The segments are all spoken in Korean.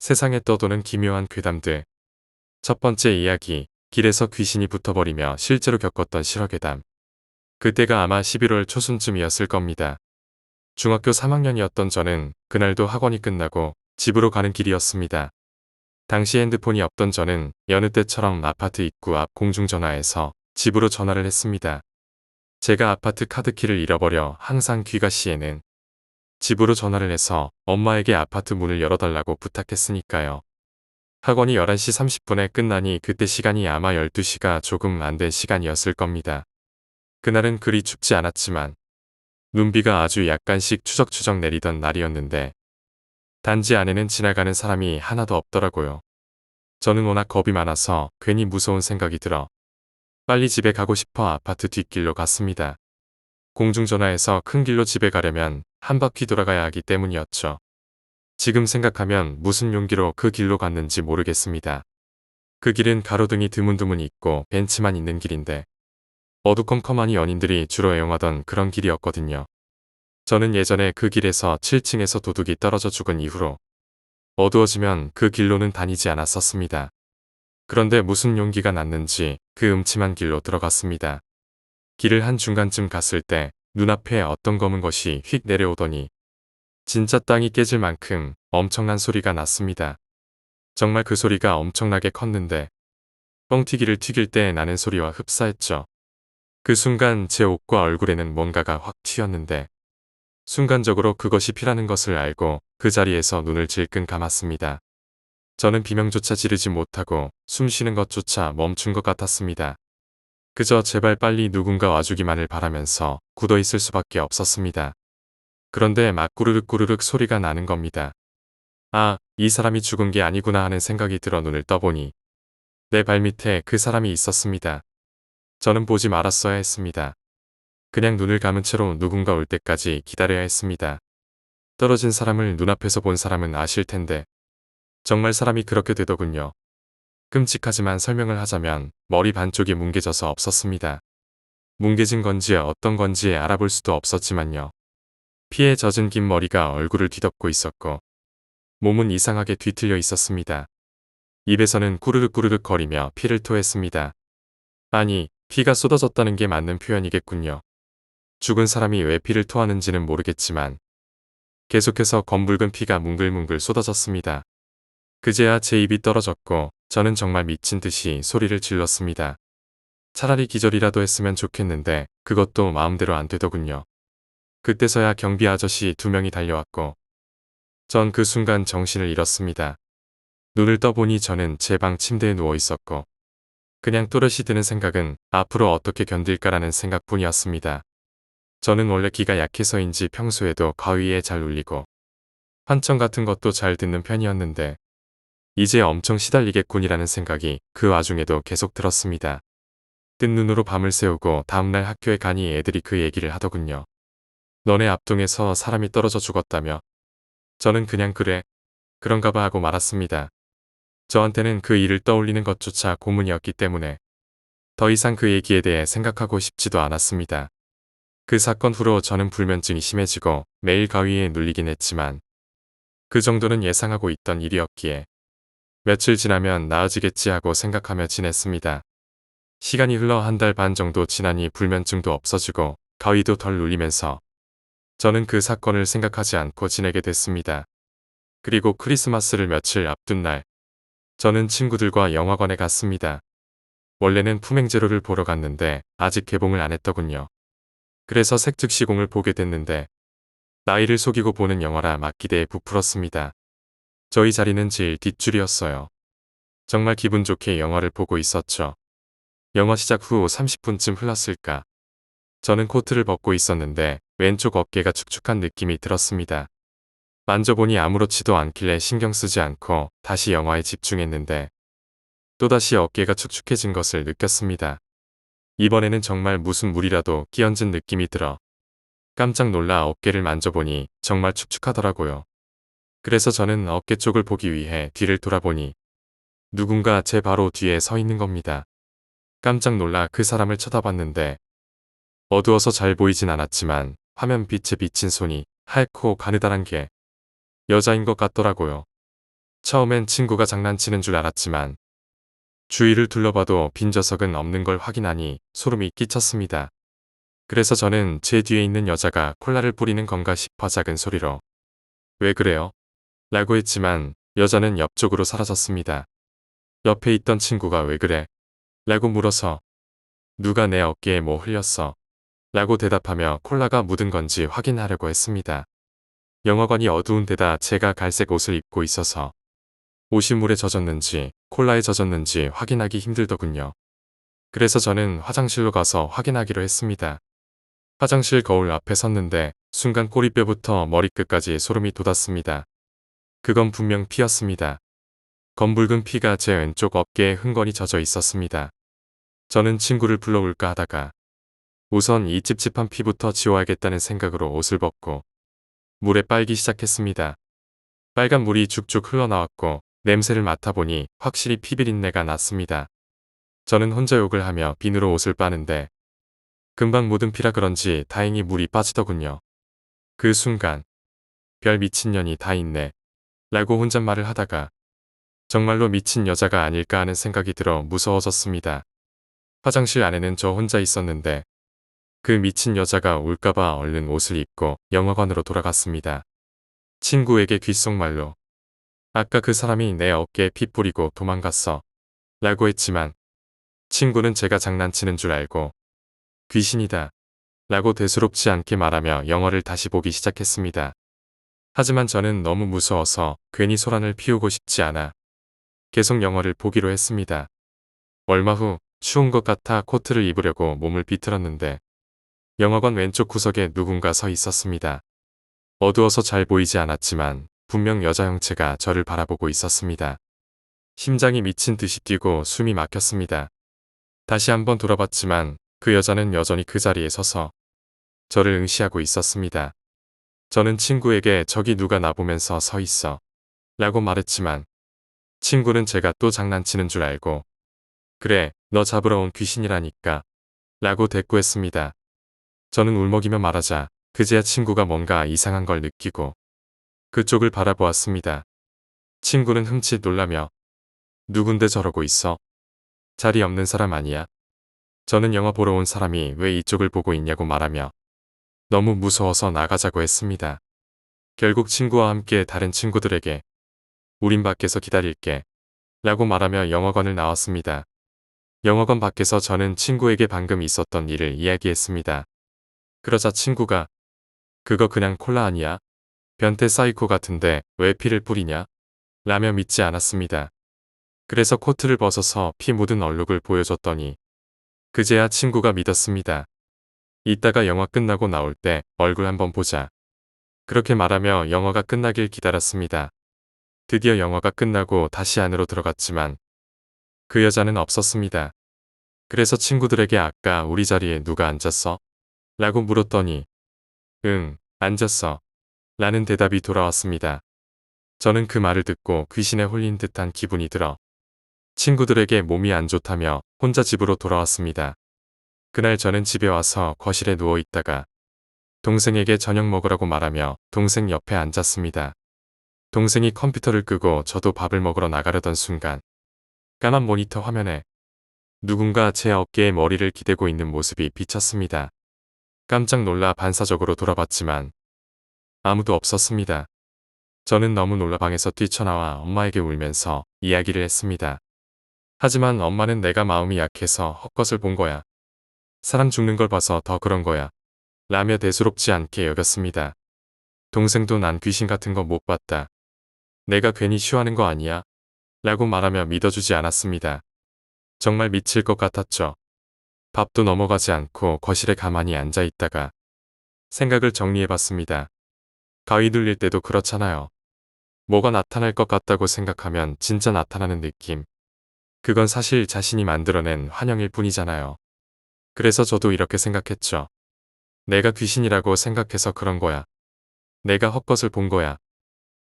세상에 떠도는 기묘한 괴담들. 첫 번째 이야기, 길에서 귀신이 붙어버리며 실제로 겪었던 실화괴담. 그때가 아마 11월 초순쯤이었을 겁니다. 중학교 3학년이었던 저는 그날도 학원이 끝나고 집으로 가는 길이었습니다. 당시 핸드폰이 없던 저는 여느 때처럼 아파트 입구 앞 공중전화에서 집으로 전화를 했습니다. 제가 아파트 카드키를 잃어버려 항상 귀가 시에는 집으로 전화를 해서 엄마에게 아파트 문을 열어달라고 부탁했으니까요. 학원이 11시 30분에 끝나니 그때 시간이 아마 12시가 조금 안 된 시간이었을 겁니다. 그날은 그리 춥지 않았지만 눈비가 아주 약간씩 추적추적 내리던 날이었는데 단지 안에는 지나가는 사람이 하나도 없더라고요. 저는 워낙 겁이 많아서 괜히 무서운 생각이 들어 빨리 집에 가고 싶어 아파트 뒷길로 갔습니다. 공중전화에서 큰 길로 집에 가려면 한 바퀴 돌아가야 하기 때문이었죠. 지금 생각하면 무슨 용기로 그 길로 갔는지 모르겠습니다. 그 길은 가로등이 드문드문 있고 벤치만 있는 길인데 어두컴컴하니 연인들이 주로 애용하던 그런 길이었거든요. 저는 예전에 그 길에서 7층에서 도둑이 떨어져 죽은 이후로 어두워지면 그 길로는 다니지 않았었습니다. 그런데 무슨 용기가 났는지 그 음침한 길로 들어갔습니다. 길을 한 중간쯤 갔을 때 눈앞에 어떤 검은 것이 휙 내려오더니 진짜 땅이 깨질 만큼 엄청난 소리가 났습니다. 정말 그 소리가 엄청나게 컸는데 뻥튀기를 튀길 때 나는 소리와 흡사했죠. 그 순간 제 옷과 얼굴에는 뭔가가 확 튀었는데 순간적으로 그것이 피라는 것을 알고 그 자리에서 눈을 질끈 감았습니다. 저는 비명조차 지르지 못하고 숨 쉬는 것조차 멈춘 것 같았습니다. 그저 제발 빨리 누군가 와주기만을 바라면서 굳어있을 수밖에 없었습니다. 그런데 막 꾸르륵 소리가 나는 겁니다. 아, 이 사람이 죽은 게 아니구나 하는 생각이 들어 눈을 떠보니 내 발밑에 그 사람이 있었습니다. 저는 보지 말았어야 했습니다. 그냥 눈을 감은 채로 누군가 올 때까지 기다려야 했습니다. 떨어진 사람을 눈앞에서 본 사람은 아실 텐데 정말 사람이 그렇게 되더군요. 끔찍하지만 설명을 하자면 머리 반쪽이 뭉개져서 없었습니다. 뭉개진 건지 어떤 건지 알아볼 수도 없었지만요. 피에 젖은 긴 머리가 얼굴을 뒤덮고 있었고 몸은 이상하게 뒤틀려 있었습니다. 입에서는 꾸르륵 거리며 피를 토했습니다. 아니, 피가 쏟아졌다는 게 맞는 표현이겠군요. 죽은 사람이 왜 피를 토하는지는 모르겠지만 계속해서 검붉은 피가 뭉글뭉글 쏟아졌습니다. 그제야 제 입이 떨어졌고 저는 정말 미친 듯이 소리를 질렀습니다. 차라리 기절이라도 했으면 좋겠는데 그것도 마음대로 안 되더군요. 그때서야 경비 아저씨 2명이 달려왔고 전 그 순간 정신을 잃었습니다. 눈을 떠보니 저는 제 방 침대에 누워 있었고 그냥 또렷이 드는 생각은 앞으로 어떻게 견딜까라는 생각뿐이었습니다. 저는 원래 귀가 약해서인지 평소에도 가위에 잘 울리고 환청 같은 것도 잘 듣는 편이었는데 이제 엄청 시달리겠군이라는 생각이 그 와중에도 계속 들었습니다. 뜬 눈으로 밤을 새우고 다음날 학교에 가니 애들이 그 얘기를 하더군요. 너네 앞동에서 사람이 떨어져 죽었다며. 저는 그냥 그래, 그런가 봐 하고 말았습니다. 저한테는 그 일을 떠올리는 것조차 고문이었기 때문에 더 이상 그 얘기에 대해 생각하고 싶지도 않았습니다. 그 사건 후로 저는 불면증이 심해지고 매일 가위에 눌리긴 했지만 그 정도는 예상하고 있던 일이었기에 며칠 지나면 나아지겠지 하고 생각하며 지냈습니다. 시간이 흘러 1달 반 정도 지나니 불면증도 없어지고 가위도 덜 눌리면서 저는 그 사건을 생각하지 않고 지내게 됐습니다. 그리고 크리스마스를 며칠 앞둔 날 저는 친구들과 영화관에 갔습니다. 원래는 품행제로를 보러 갔는데 아직 개봉을 안 했더군요. 그래서 색즉시공을 보게 됐는데 나이를 속이고 보는 영화라 막 기대에 부풀었습니다. 저희 자리는 제일 뒷줄이었어요. 정말 기분 좋게 영화를 보고 있었죠. 영화 시작 후 30분쯤 흘렀을까. 저는 코트를 벗고 있었는데 왼쪽 어깨가 축축한 느낌이 들었습니다. 만져보니 아무렇지도 않길래 신경 쓰지 않고 다시 영화에 집중했는데 또다시 어깨가 축축해진 것을 느꼈습니다. 이번에는 정말 무슨 물이라도 끼얹은 느낌이 들어 깜짝 놀라 어깨를 만져보니 정말 축축하더라고요. 그래서 저는 어깨 쪽을 보기 위해 뒤를 돌아보니 누군가 제 바로 뒤에 서 있는 겁니다. 깜짝 놀라 그 사람을 쳐다봤는데 어두워서 잘 보이진 않았지만 화면 빛에 비친 손이 하얗고 가느다란 게 여자인 것 같더라고요. 처음엔 친구가 장난치는 줄 알았지만 주위를 둘러봐도 빈좌석은 없는 걸 확인하니 소름이 끼쳤습니다. 그래서 저는 제 뒤에 있는 여자가 콜라를 뿌리는 건가 싶어 작은 소리로 "왜 그래요?" 라고 했지만 여자는 옆쪽으로 사라졌습니다. 옆에 있던 친구가 "왜 그래?" 라고 물어서 "누가 내 어깨에 뭐 흘렸어?" 라고 대답하며 콜라가 묻은 건지 확인하려고 했습니다. 영화관이 어두운 데다 제가 갈색 옷을 입고 있어서 옷이 물에 젖었는지 콜라에 젖었는지 확인하기 힘들더군요. 그래서 저는 화장실로 가서 확인하기로 했습니다. 화장실 거울 앞에 섰는데 순간 꼬리뼈부터 머리끝까지 소름이 돋았습니다. 그건 분명 피였습니다. 검붉은 피가 제 왼쪽 어깨에 흥건히 젖어 있었습니다. 저는 친구를 불러올까 하다가 우선 이 찝찝한 피부터 지워야겠다는 생각으로 옷을 벗고 물에 빨기 시작했습니다. 빨간 물이 죽죽 흘러나왔고 냄새를 맡아보니 확실히 피비린내가 났습니다. 저는 혼자 욕을 하며 비누로 옷을 빠는데 금방 묻은 피라 그런지 다행히 물이 빠지더군요. 그 순간 별 미친년이 다 있네 라고 혼잣말을 하다가 정말로 미친 여자가 아닐까 하는 생각이 들어 무서워졌습니다. 화장실 안에는 저 혼자 있었는데 그 미친 여자가 올까봐 얼른 옷을 입고 영화관으로 돌아갔습니다. 친구에게 귓속말로 "아까 그 사람이 내 어깨에 피 뿌리고 도망갔어 라고 했지만 친구는 제가 장난치는 줄 알고 "귀신이다 라고 대수롭지 않게 말하며 영화를 다시 보기 시작했습니다. 하지만 저는 너무 무서워서 괜히 소란을 피우고 싶지 않아 계속 영화를 보기로 했습니다. 얼마 후 추운 것 같아 코트를 입으려고 몸을 비틀었는데 영화관 왼쪽 구석에 누군가 서 있었습니다. 어두워서 잘 보이지 않았지만 분명 여자 형체가 저를 바라보고 있었습니다. 심장이 미친 듯이 뛰고 숨이 막혔습니다. 다시 한번 돌아봤지만 그 여자는 여전히 그 자리에 서서 저를 응시하고 있었습니다. 저는 친구에게 "저기 누가 나보면서 서 있어 라고 말했지만 친구는 제가 또 장난치는 줄 알고 "그래, 너 잡으러 온 귀신이라니까 라고 대꾸했습니다. 저는 울먹이며 말하자 그제야 친구가 뭔가 이상한 걸 느끼고 그쪽을 바라보았습니다. 친구는 흠칫 놀라며 "누군데 저러고 있어? 자리 없는 사람 아니야?" 저는 영화 보러 온 사람이 왜 이쪽을 보고 있냐고 말하며 너무 무서워서 나가자고 했습니다. 결국 친구와 함께 다른 친구들에게 "우린 밖에서 기다릴게 라고 말하며 영화관을 나왔습니다. 영화관 밖에서 저는 친구에게 방금 있었던 일을 이야기했습니다. 그러자 친구가 "그거 그냥 콜라 아니야? 변태 사이코 같은데 왜 피를 뿌리냐?" 라며 믿지 않았습니다. 그래서 코트를 벗어서 피 묻은 얼룩을 보여줬더니 그제야 친구가 믿었습니다. "이따가 영화 끝나고 나올 때 얼굴 한번 보자." 그렇게 말하며 영화가 끝나길 기다렸습니다. 드디어 영화가 끝나고 다시 안으로 들어갔지만 그 여자는 없었습니다. 그래서 친구들에게 "아까 우리 자리에 누가 앉았어?" 라고 물었더니 "응, 앉았어" 라는 대답이 돌아왔습니다. 저는 그 말을 듣고 귀신에 홀린 듯한 기분이 들어 친구들에게 몸이 안 좋다며 혼자 집으로 돌아왔습니다. 그날 저는 집에 와서 거실에 누워 있다가 동생에게 저녁 먹으라고 말하며 동생 옆에 앉았습니다. 동생이 컴퓨터를 끄고 저도 밥을 먹으러 나가려던 순간 까만 모니터 화면에 누군가 제 어깨에 머리를 기대고 있는 모습이 비쳤습니다. 깜짝 놀라 반사적으로 돌아봤지만 아무도 없었습니다. 저는 너무 놀라 방에서 뛰쳐나와 엄마에게 울면서 이야기를 했습니다. 하지만 엄마는 "내가 마음이 약해서 헛것을 본 거야. 사람 죽는 걸 봐서 더 그런 거야." 라며 대수롭지 않게 여겼습니다. 동생도 "난 귀신 같은 거 못 봤다. 내가 괜히 쉬워하는 거 아니야?" 라고 말하며 믿어주지 않았습니다. 정말 미칠 것 같았죠. 밥도 넘어가지 않고 거실에 가만히 앉아 있다가 생각을 정리해봤습니다. 가위 눌릴 때도 그렇잖아요. 뭐가 나타날 것 같다고 생각하면 진짜 나타나는 느낌. 그건 사실 자신이 만들어낸 환영일 뿐이잖아요. 그래서 저도 이렇게 생각했죠. 내가 귀신이라고 생각해서 그런 거야. 내가 헛것을 본 거야.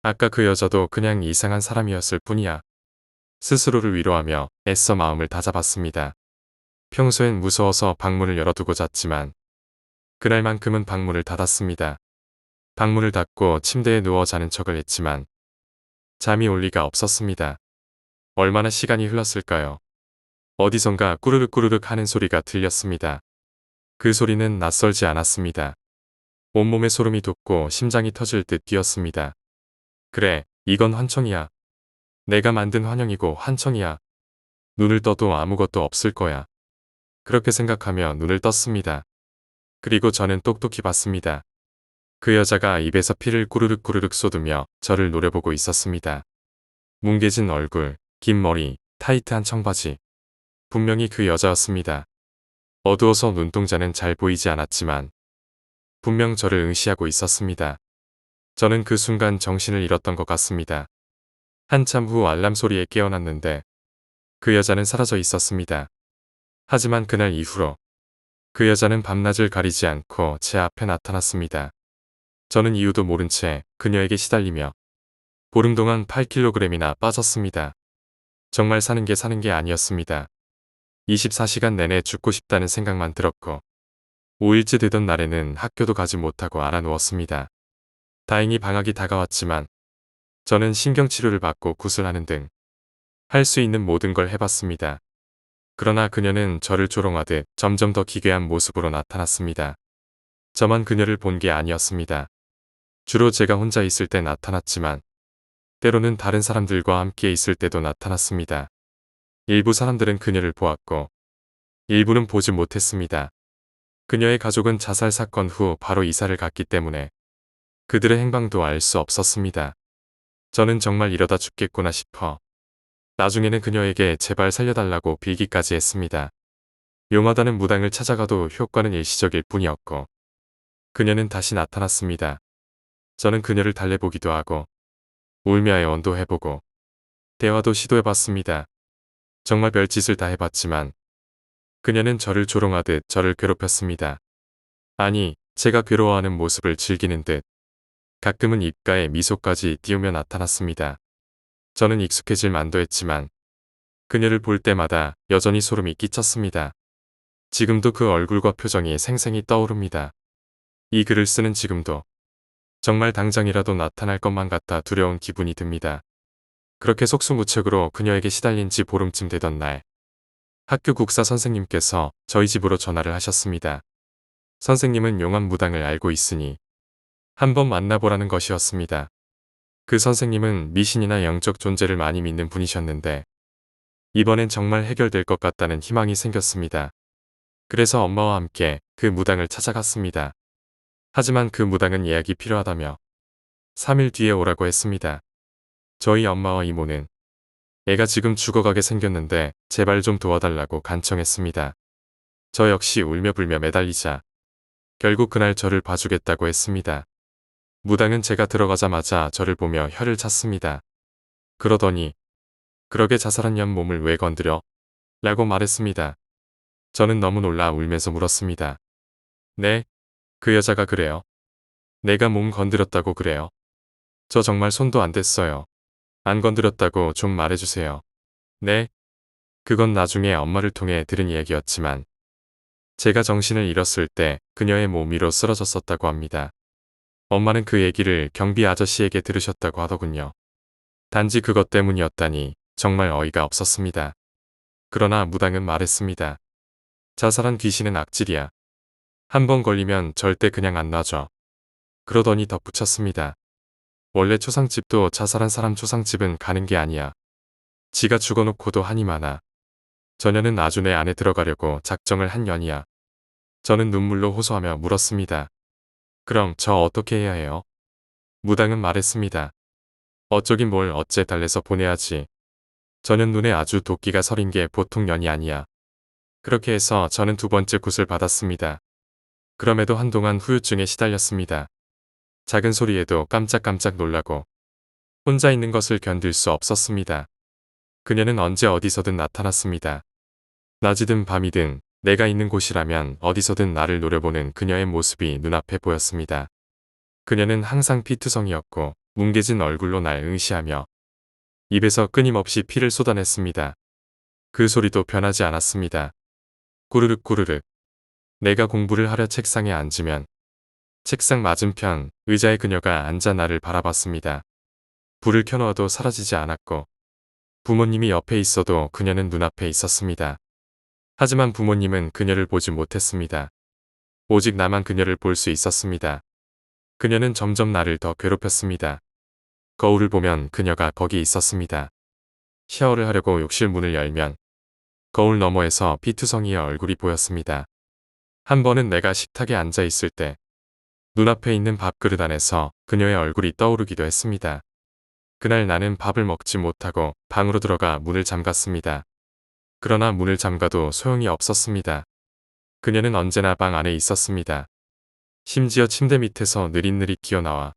아까 그 여자도 그냥 이상한 사람이었을 뿐이야. 스스로를 위로하며 애써 마음을 다잡았습니다. 평소엔 무서워서 방문을 열어두고 잤지만 그날만큼은 방문을 닫았습니다. 방문을 닫고 침대에 누워 자는 척을 했지만 잠이 올 리가 없었습니다. 얼마나 시간이 흘렀을까요? 어디선가 꾸르륵 꾸르륵 하는 소리가 들렸습니다. 그 소리는 낯설지 않았습니다. 온몸에 소름이 돋고 심장이 터질 듯 뛰었습니다. 그래, 이건 환청이야. 내가 만든 환영이고 환청이야. 눈을 떠도 아무것도 없을 거야. 그렇게 생각하며 눈을 떴습니다. 그리고 저는 똑똑히 봤습니다. 그 여자가 입에서 피를 꾸르륵 꾸르륵 쏟으며 저를 노려보고 있었습니다. 뭉개진 얼굴, 긴 머리, 타이트한 청바지. 분명히 그 여자였습니다. 어두워서 눈동자는 잘 보이지 않았지만 분명 저를 응시하고 있었습니다. 저는 그 순간 정신을 잃었던 것 같습니다. 한참 후 알람 소리에 깨어났는데 그 여자는 사라져 있었습니다. 하지만 그날 이후로 그 여자는 밤낮을 가리지 않고 제 앞에 나타났습니다. 저는 이유도 모른 채 그녀에게 시달리며 보름 동안 8kg이나 빠졌습니다. 정말 사는 게 아니었습니다. 24시간 내내 죽고 싶다는 생각만 들었고 5일째 되던 날에는 학교도 가지 못하고 알아 누웠습니다. 다행히 방학이 다가왔지만 저는 신경치료를 받고 구슬하는 등 할 수 있는 모든 걸 해봤습니다. 그러나 그녀는 저를 조롱하듯 점점 더 기괴한 모습으로 나타났습니다. 저만 그녀를 본 게 아니었습니다. 주로 제가 혼자 있을 때 나타났지만 때로는 다른 사람들과 함께 있을 때도 나타났습니다. 일부 사람들은 그녀를 보았고 일부는 보지 못했습니다. 그녀의 가족은 자살 사건 후 바로 이사를 갔기 때문에 그들의 행방도 알 수 없었습니다. 저는 정말 이러다 죽겠구나 싶어 나중에는 그녀에게 제발 살려달라고 빌기까지 했습니다. 용하다는 무당을 찾아가도 효과는 일시적일 뿐이었고 그녀는 다시 나타났습니다. 저는 그녀를 달래보기도 하고 울며 애원도 해보고 대화도 시도해봤습니다. 정말 별짓을 다 해봤지만 그녀는 저를 조롱하듯 저를 괴롭혔습니다. 아니, 제가 괴로워하는 모습을 즐기는 듯 가끔은 입가에 미소까지 띄우며 나타났습니다. 저는 익숙해질 만도 했지만 그녀를 볼 때마다 여전히 소름이 끼쳤습니다. 지금도 그 얼굴과 표정이 생생히 떠오릅니다. 이 글을 쓰는 지금도 정말 당장이라도 나타날 것만 같아 두려운 기분이 듭니다. 그렇게 속수무책으로 그녀에게 시달린 지 보름쯤 되던 날 학교 국사 선생님께서 저희 집으로 전화를 하셨습니다. 선생님은 용한 무당을 알고 있으니 한번 만나보라는 것이었습니다. 그 선생님은 미신이나 영적 존재를 많이 믿는 분이셨는데 이번엔 정말 해결될 것 같다는 희망이 생겼습니다. 그래서 엄마와 함께 그 무당을 찾아갔습니다. 하지만 그 무당은 예약이 필요하다며 3일 뒤에 오라고 했습니다. 저희 엄마와 이모는 애가 지금 죽어가게 생겼는데 제발 좀 도와달라고 간청했습니다. 저 역시 울며 불며 매달리자 결국 그날 저를 봐주겠다고 했습니다. 무당은 제가 들어가자마자 저를 보며 혀를 찼습니다. 그러더니 그러게 자살한 년 몸을 왜 건드려? 라고 말했습니다. 저는 너무 놀라 울면서 물었습니다. 네? 그 여자가 그래요. 내가 몸 건드렸다고 그래요. 저 정말 손도 안 댔어요. 안 건드렸다고 좀 말해주세요. 네? 그건 나중에 엄마를 통해 들은 이야기였지만 제가 정신을 잃었을 때 그녀의 몸 위로 쓰러졌었다고 합니다. 엄마는 그 얘기를 경비 아저씨에게 들으셨다고 하더군요. 단지 그것 때문이었다니 정말 어이가 없었습니다. 그러나 무당은 말했습니다. 자살한 귀신은 악질이야. 한 번 걸리면 절대 그냥 안 놔줘. 그러더니 덧붙였습니다. 원래 초상집도 자살한 사람 초상집은 가는 게 아니야. 지가 죽어놓고도 한이 많아. 저녀는 아주 내 안에 들어가려고 작정을 한 년이야. 저는 눈물로 호소하며 물었습니다. 그럼 저 어떻게 해야 해요? 무당은 말했습니다. 어쩌긴 뭘 어째 달래서 보내야지. 저는 눈에 아주 도끼가 서린 게 보통 년이 아니야. 그렇게 해서 저는 두 번째 굿을 받았습니다. 그럼에도 한동안 후유증에 시달렸습니다. 작은 소리에도 깜짝깜짝 놀라고 혼자 있는 것을 견딜 수 없었습니다. 그녀는 언제 어디서든 나타났습니다. 낮이든 밤이든 내가 있는 곳이라면 어디서든 나를 노려보는 그녀의 모습이 눈앞에 보였습니다. 그녀는 항상 피투성이었고 뭉개진 얼굴로 날 응시하며 입에서 끊임없이 피를 쏟아냈습니다. 그 소리도 변하지 않았습니다. 꾸르륵 꾸르륵. 내가 공부를 하려 책상에 앉으면 책상 맞은편 의자에 그녀가 앉아 나를 바라봤습니다. 불을 켜놓아도 사라지지 않았고 부모님이 옆에 있어도 그녀는 눈앞에 있었습니다. 하지만 부모님은 그녀를 보지 못했습니다. 오직 나만 그녀를 볼 수 있었습니다. 그녀는 점점 나를 더 괴롭혔습니다. 거울을 보면 그녀가 거기 있었습니다. 샤워를 하려고 욕실 문을 열면 거울 너머에서 피투성이의 얼굴이 보였습니다. 한 번은 내가 식탁에 앉아 있을 때 눈앞에 있는 밥그릇 안에서 그녀의 얼굴이 떠오르기도 했습니다. 그날 나는 밥을 먹지 못하고 방으로 들어가 문을 잠갔습니다. 그러나 문을 잠가도 소용이 없었습니다. 그녀는 언제나 방 안에 있었습니다. 심지어 침대 밑에서 느릿느릿 기어나와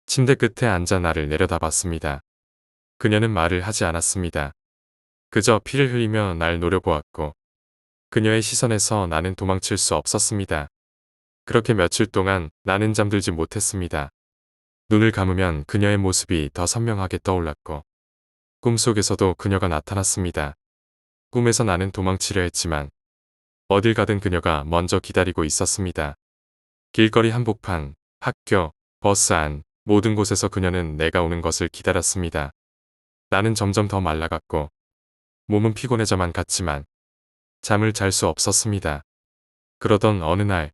침대 끝에 앉아 나를 내려다봤습니다. 그녀는 말을 하지 않았습니다. 그저 피를 흘리며 날 노려보았고 그녀의 시선에서 나는 도망칠 수 없었습니다. 그렇게 며칠 동안 나는 잠들지 못했습니다. 눈을 감으면 그녀의 모습이 더 선명하게 떠올랐고 꿈속에서도 그녀가 나타났습니다. 꿈에서 나는 도망치려 했지만 어딜 가든 그녀가 먼저 기다리고 있었습니다. 길거리 한복판, 학교, 버스 안, 모든 곳에서 그녀는 내가 오는 것을 기다렸습니다. 나는 점점 더 말라갔고 몸은 피곤해져만 갔지만 잠을 잘 수 없었습니다. 그러던 어느 날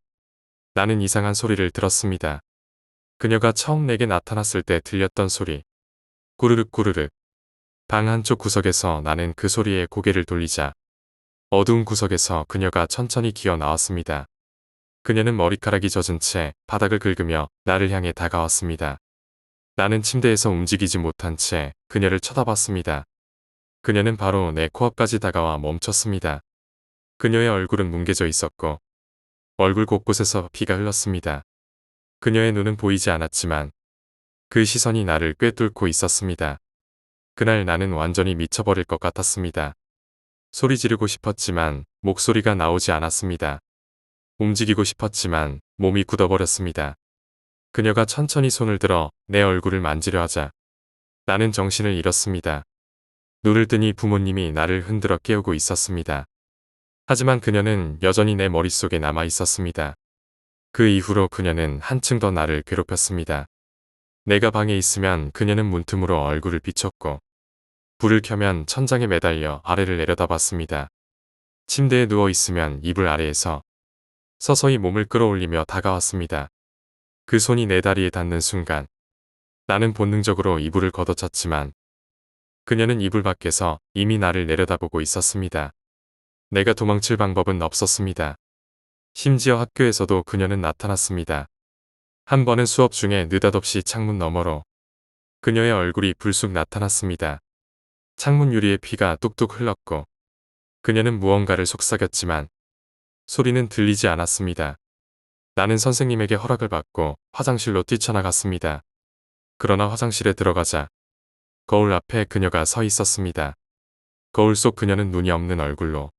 나는 이상한 소리를 들었습니다. 그녀가 처음 내게 나타났을 때 들렸던 소리. 꾸르륵 꾸르륵. 방 한쪽 구석에서 나는 그 소리에 고개를 돌리자 어두운 구석에서 그녀가 천천히 기어 나왔습니다. 그녀는 머리카락이 젖은 채 바닥을 긁으며 나를 향해 다가왔습니다. 나는 침대에서 움직이지 못한 채 그녀를 쳐다봤습니다. 그녀는 바로 내 코앞까지 다가와 멈췄습니다. 그녀의 얼굴은 뭉개져 있었고 얼굴 곳곳에서 피가 흘렀습니다. 그녀의 눈은 보이지 않았지만 그 시선이 나를 꿰뚫고 있었습니다. 그날 나는 완전히 미쳐버릴 것 같았습니다. 소리 지르고 싶었지만 목소리가 나오지 않았습니다. 움직이고 싶었지만 몸이 굳어버렸습니다. 그녀가 천천히 손을 들어 내 얼굴을 만지려 하자 나는 정신을 잃었습니다. 눈을 뜨니 부모님이 나를 흔들어 깨우고 있었습니다. 하지만 그녀는 여전히 내 머릿속에 남아 있었습니다. 그 이후로 그녀는 한층 더 나를 괴롭혔습니다. 내가 방에 있으면 그녀는 문틈으로 얼굴을 비췄고 불을 켜면 천장에 매달려 아래를 내려다봤습니다. 침대에 누워 있으면 이불 아래에서 서서히 몸을 끌어올리며 다가왔습니다. 그 손이 내 다리에 닿는 순간 나는 본능적으로 이불을 걷어찼지만 그녀는 이불 밖에서 이미 나를 내려다보고 있었습니다. 내가 도망칠 방법은 없었습니다. 심지어 학교에서도 그녀는 나타났습니다. 한 번은 수업 중에 느닷없이 창문 너머로 그녀의 얼굴이 불쑥 나타났습니다. 창문 유리에 피가 뚝뚝 흘렀고 그녀는 무언가를 속삭였지만 소리는 들리지 않았습니다. 나는 선생님에게 허락을 받고 화장실로 뛰쳐나갔습니다. 그러나 화장실에 들어가자 거울 앞에 그녀가 서 있었습니다. 거울 속 그녀는 눈이 없는 얼굴로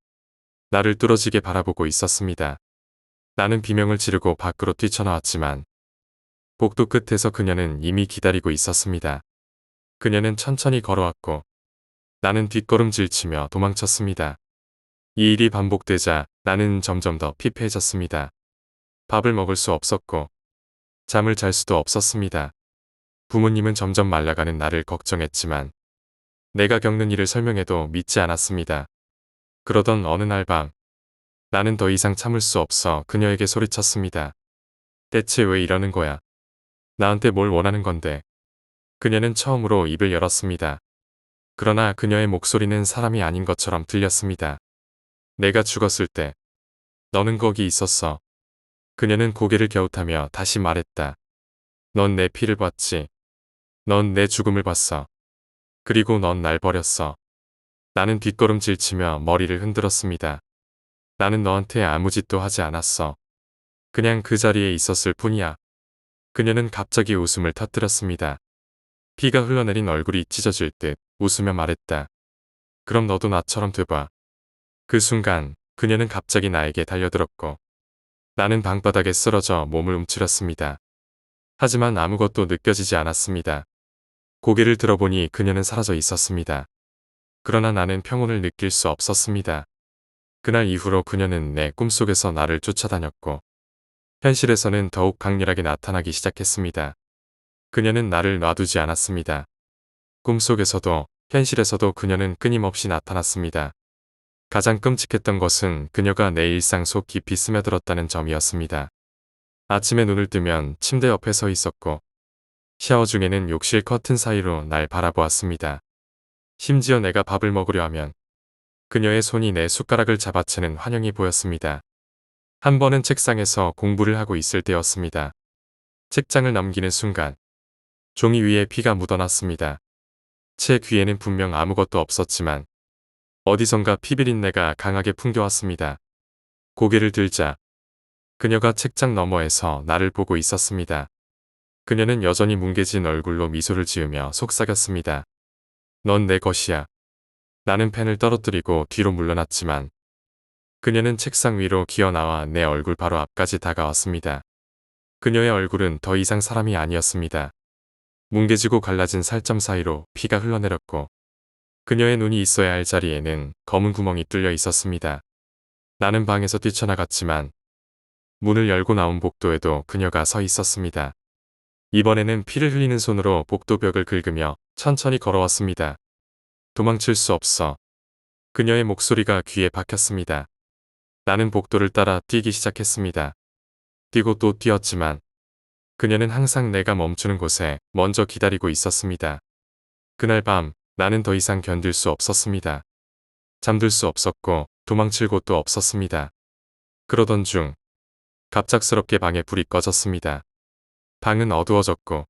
나를 뚫어지게 바라보고 있었습니다. 나는 비명을 지르고 밖으로 뛰쳐나왔지만 복도 끝에서 그녀는 이미 기다리고 있었습니다. 그녀는 천천히 걸어왔고 나는 뒷걸음질치며 도망쳤습니다. 이 일이 반복되자 나는 점점 더 피폐해졌습니다. 밥을 먹을 수 없었고 잠을 잘 수도 없었습니다. 부모님은 점점 말라가는 나를 걱정했지만 내가 겪는 일을 설명해도 믿지 않았습니다. 그러던 어느 날 밤 나는 더 이상 참을 수 없어 그녀에게 소리쳤습니다. 대체 왜 이러는 거야? 나한테 뭘 원하는 건데? 그녀는 처음으로 입을 열었습니다. 그러나 그녀의 목소리는 사람이 아닌 것처럼 들렸습니다. 내가 죽었을 때 너는 거기 있었어. 그녀는 고개를 갸웃하며 다시 말했다. 넌 내 피를 봤지. 넌 내 죽음을 봤어. 그리고 넌 날 버렸어. 나는 뒷걸음질치며 머리를 흔들었습니다. 나는 너한테 아무 짓도 하지 않았어. 그냥 그 자리에 있었을 뿐이야. 그녀는 갑자기 웃음을 터뜨렸습니다. 피가 흘러내린 얼굴이 찢어질 듯 웃으며 말했다. 그럼 너도 나처럼 돼봐. 그 순간 그녀는 갑자기 나에게 달려들었고 나는 방바닥에 쓰러져 몸을 움츠렸습니다. 하지만 아무것도 느껴지지 않았습니다. 고개를 들어보니 그녀는 사라져 있었습니다. 그러나 나는 평온을 느낄 수 없었습니다. 그날 이후로 그녀는 내 꿈속에서 나를 쫓아다녔고 현실에서는 더욱 강렬하게 나타나기 시작했습니다. 그녀는 나를 놔두지 않았습니다. 꿈속에서도 현실에서도 그녀는 끊임없이 나타났습니다. 가장 끔찍했던 것은 그녀가 내 일상 속 깊이 스며들었다는 점이었습니다. 아침에 눈을 뜨면 침대 옆에 서 있었고 샤워 중에는 욕실 커튼 사이로 날 바라보았습니다. 심지어 내가 밥을 먹으려 하면 그녀의 손이 내 숟가락을 잡아채는 환영이 보였습니다. 한 번은 책상에서 공부를 하고 있을 때였습니다. 책장을 넘기는 순간 종이 위에 피가 묻어났습니다. 제 귀에는 분명 아무것도 없었지만 어디선가 피비린내가 강하게 풍겨왔습니다. 고개를 들자 그녀가 책장 너머에서 나를 보고 있었습니다. 그녀는 여전히 뭉개진 얼굴로 미소를 지으며 속삭였습니다. 넌 내 것이야. 나는 펜을 떨어뜨리고 뒤로 물러났지만 그녀는 책상 위로 기어나와 내 얼굴 바로 앞까지 다가왔습니다. 그녀의 얼굴은 더 이상 사람이 아니었습니다. 뭉개지고 갈라진 살점 사이로 피가 흘러내렸고 그녀의 눈이 있어야 할 자리에는 검은 구멍이 뚫려 있었습니다. 나는 방에서 뛰쳐나갔지만 문을 열고 나온 복도에도 그녀가 서 있었습니다. 이번에는 피를 흘리는 손으로 복도벽을 긁으며 천천히 걸어왔습니다. 도망칠 수 없어. 그녀의 목소리가 귀에 박혔습니다. 나는 복도를 따라 뛰기 시작했습니다. 뛰고 또 뛰었지만 그녀는 항상 내가 멈추는 곳에 먼저 기다리고 있었습니다. 그날 밤 나는 더 이상 견딜 수 없었습니다. 잠들 수 없었고 도망칠 곳도 없었습니다. 그러던 중 갑작스럽게 방에 불이 꺼졌습니다. 방은 어두워졌고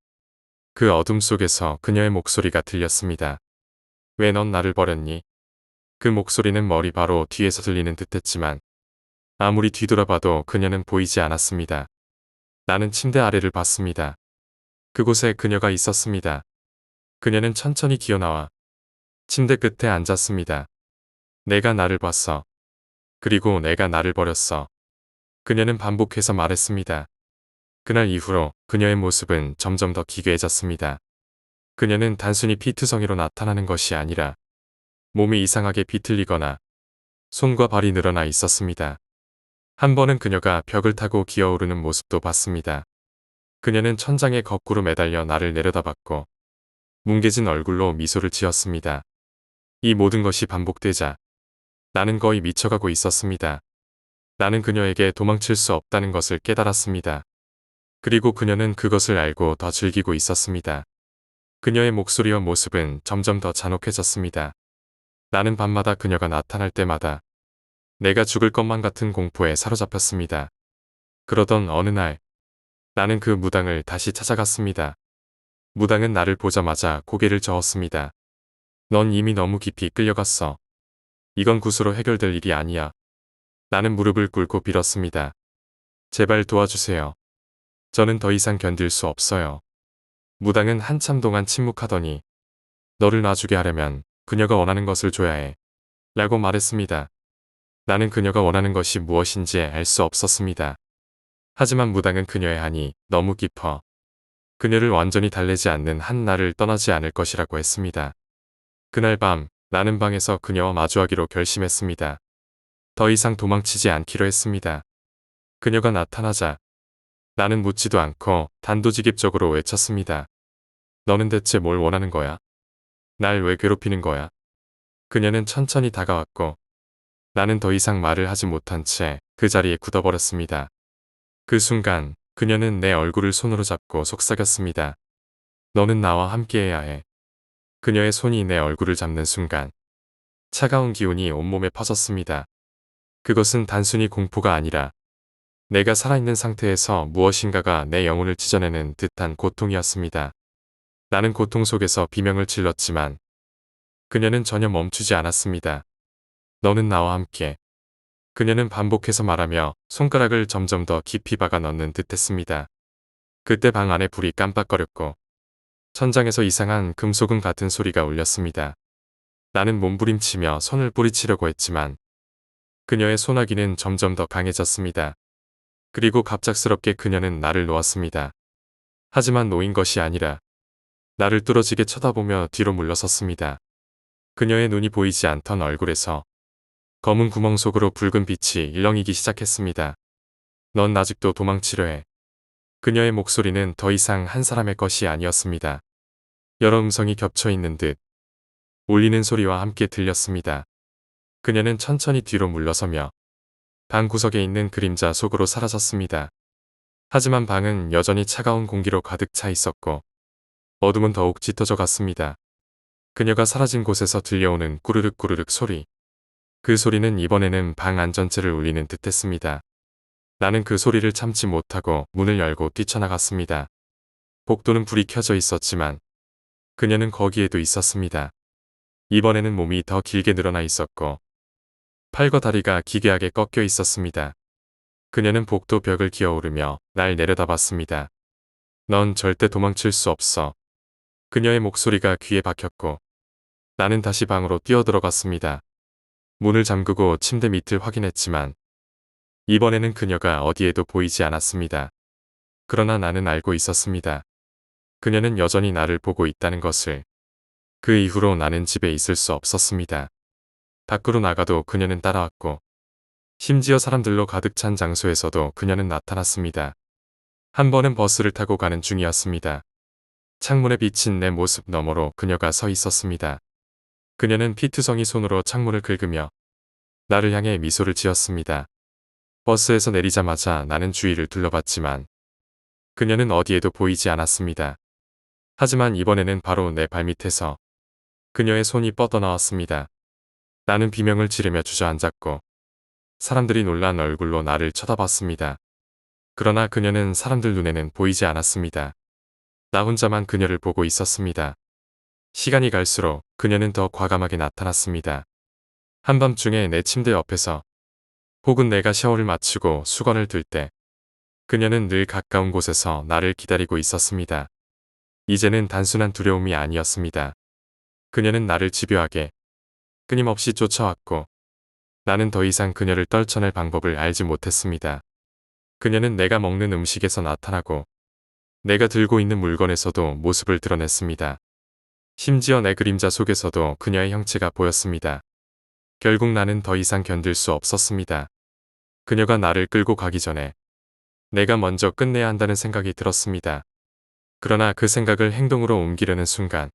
그 어둠 속에서 그녀의 목소리가 들렸습니다. 왜 넌 나를 버렸니? 그 목소리는 머리 바로 뒤에서 들리는 듯했지만 아무리 뒤돌아봐도 그녀는 보이지 않았습니다. 나는 침대 아래를 봤습니다. 그곳에 그녀가 있었습니다. 그녀는 천천히 기어나와 침대 끝에 앉았습니다. 내가 나를 봤어. 그리고 내가 나를 버렸어. 그녀는 반복해서 말했습니다. 그날 이후로 그녀의 모습은 점점 더 기괴해졌습니다. 그녀는 단순히 피투성이로 나타나는 것이 아니라 몸이 이상하게 비틀리거나 손과 발이 늘어나 있었습니다. 한 번은 그녀가 벽을 타고 기어오르는 모습도 봤습니다. 그녀는 천장에 거꾸로 매달려 나를 내려다봤고 뭉개진 얼굴로 미소를 지었습니다. 이 모든 것이 반복되자 나는 거의 미쳐가고 있었습니다. 나는 그녀에게 도망칠 수 없다는 것을 깨달았습니다. 그리고 그녀는 그것을 알고 더 즐기고 있었습니다. 그녀의 목소리와 모습은 점점 더 잔혹해졌습니다. 나는 밤마다 그녀가 나타날 때마다 내가 죽을 것만 같은 공포에 사로잡혔습니다. 그러던 어느 날 나는 그 무당을 다시 찾아갔습니다. 무당은 나를 보자마자 고개를 저었습니다. 넌 이미 너무 깊이 끌려갔어. 이건 굿으로 해결될 일이 아니야. 나는 무릎을 꿇고 빌었습니다. 제발 도와주세요. 저는 더 이상 견딜 수 없어요. 무당은 한참 동안 침묵하더니 너를 놔주게 하려면 그녀가 원하는 것을 줘야 해. 라고 말했습니다. 나는 그녀가 원하는 것이 무엇인지 알 수 없었습니다. 하지만 무당은 그녀의 한이 너무 깊어 그녀를 완전히 달래지 않는 한 날을 떠나지 않을 것이라고 했습니다. 그날 밤 나는 방에서 그녀와 마주하기로 결심했습니다. 더 이상 도망치지 않기로 했습니다. 그녀가 나타나자 나는 묻지도 않고 단도직입적으로 외쳤습니다. 너는 대체 뭘 원하는 거야? 날 왜 괴롭히는 거야? 그녀는 천천히 다가왔고 나는 더 이상 말을 하지 못한 채 그 자리에 굳어버렸습니다. 그 순간 그녀는 내 얼굴을 손으로 잡고 속삭였습니다. 너는 나와 함께해야 해. 그녀의 손이 내 얼굴을 잡는 순간 차가운 기운이 온몸에 퍼졌습니다. 그것은 단순히 공포가 아니라 내가 살아있는 상태에서 무엇인가가 내 영혼을 찢어내는 듯한 고통이었습니다. 나는 고통 속에서 비명을 질렀지만 그녀는 전혀 멈추지 않았습니다. 너는 나와 함께. 그녀는 반복해서 말하며 손가락을 점점 더 깊이 박아 넣는 듯했습니다. 그때 방 안에 불이 깜빡거렸고 천장에서 이상한 금소금 같은 소리가 울렸습니다. 나는 몸부림치며 손을 뿌리치려고 했지만 그녀의 소나기는 점점 더 강해졌습니다. 그리고 갑작스럽게 그녀는 나를 놓았습니다. 하지만 놓인 것이 아니라 나를 뚫어지게 쳐다보며 뒤로 물러섰습니다. 그녀의 눈이 보이지 않던 얼굴에서 검은 구멍 속으로 붉은 빛이 일렁이기 시작했습니다. 넌 아직도 도망치려 해. 그녀의 목소리는 더 이상 한 사람의 것이 아니었습니다. 여러 음성이 겹쳐 있는 듯 울리는 소리와 함께 들렸습니다. 그녀는 천천히 뒤로 물러서며 방 구석에 있는 그림자 속으로 사라졌습니다. 하지만 방은 여전히 차가운 공기로 가득 차 있었고 어둠은 더욱 짙어져 갔습니다. 그녀가 사라진 곳에서 들려오는 꾸르륵 꾸르륵 소리. 그 소리는 이번에는 방 안 전체를 울리는 듯했습니다. 나는 그 소리를 참지 못하고 문을 열고 뛰쳐나갔습니다. 복도는 불이 켜져 있었지만 그녀는 거기에도 있었습니다. 이번에는 몸이 더 길게 늘어나 있었고 팔과 다리가 기괴하게 꺾여 있었습니다. 그녀는 복도 벽을 기어오르며 날 내려다봤습니다. 넌 절대 도망칠 수 없어. 그녀의 목소리가 귀에 박혔고 나는 다시 방으로 뛰어들어갔습니다. 문을 잠그고 침대 밑을 확인했지만 이번에는 그녀가 어디에도 보이지 않았습니다. 그러나 나는 알고 있었습니다. 그녀는 여전히 나를 보고 있다는 것을. 그 이후로 나는 집에 있을 수 없었습니다. 밖으로 나가도 그녀는 따라왔고 심지어 사람들로 가득 찬 장소에서도 그녀는 나타났습니다. 한 번은 버스를 타고 가는 중이었습니다. 창문에 비친 내 모습 너머로 그녀가 서 있었습니다. 그녀는 피투성이 손으로 창문을 긁으며 나를 향해 미소를 지었습니다. 버스에서 내리자마자 나는 주위를 둘러봤지만 그녀는 어디에도 보이지 않았습니다. 하지만 이번에는 바로 내 발밑에서 그녀의 손이 뻗어나왔습니다. 나는 비명을 지르며 주저앉았고 사람들이 놀란 얼굴로 나를 쳐다봤습니다. 그러나 그녀는 사람들 눈에는 보이지 않았습니다. 나 혼자만 그녀를 보고 있었습니다. 시간이 갈수록 그녀는 더 과감하게 나타났습니다. 한밤중에 내 침대 옆에서 혹은 내가 샤워를 마치고 수건을 들 때 그녀는 늘 가까운 곳에서 나를 기다리고 있었습니다. 이제는 단순한 두려움이 아니었습니다. 그녀는 나를 집요하게 끊임없이 쫓아왔고 나는 더 이상 그녀를 떨쳐낼 방법을 알지 못했습니다. 그녀는 내가 먹는 음식에서 나타나고 내가 들고 있는 물건에서도 모습을 드러냈습니다. 심지어 내 그림자 속에서도 그녀의 형체가 보였습니다. 결국 나는 더 이상 견딜 수 없었습니다. 그녀가 나를 끌고 가기 전에 내가 먼저 끝내야 한다는 생각이 들었습니다. 그러나 그 생각을 행동으로 옮기려는 순간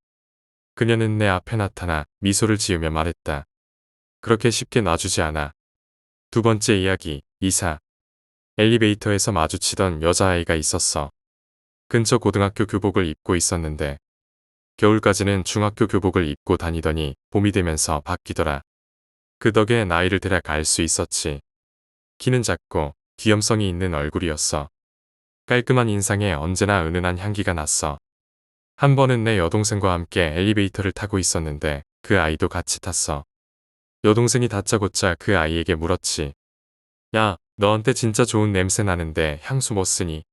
그녀는 내 앞에 나타나 미소를 지으며 말했다. 그렇게 쉽게 놔주지 않아. 두 번째 이야기, 이사. 엘리베이터에서 마주치던 여자아이가 있었어. 근처 고등학교 교복을 입고 있었는데 겨울까지는 중학교 교복을 입고 다니더니 봄이 되면서 바뀌더라. 그 덕에 나이를 대략 알 수 있었지. 키는 작고 귀염성이 있는 얼굴이었어. 깔끔한 인상에 언제나 은은한 향기가 났어. 한 번은 내 여동생과 함께 엘리베이터를 타고 있었는데 그 아이도 같이 탔어. 여동생이 다짜고짜 그 아이에게 물었지. 야, 너한테 진짜 좋은 냄새 나는데 향수 뭐 쓰니?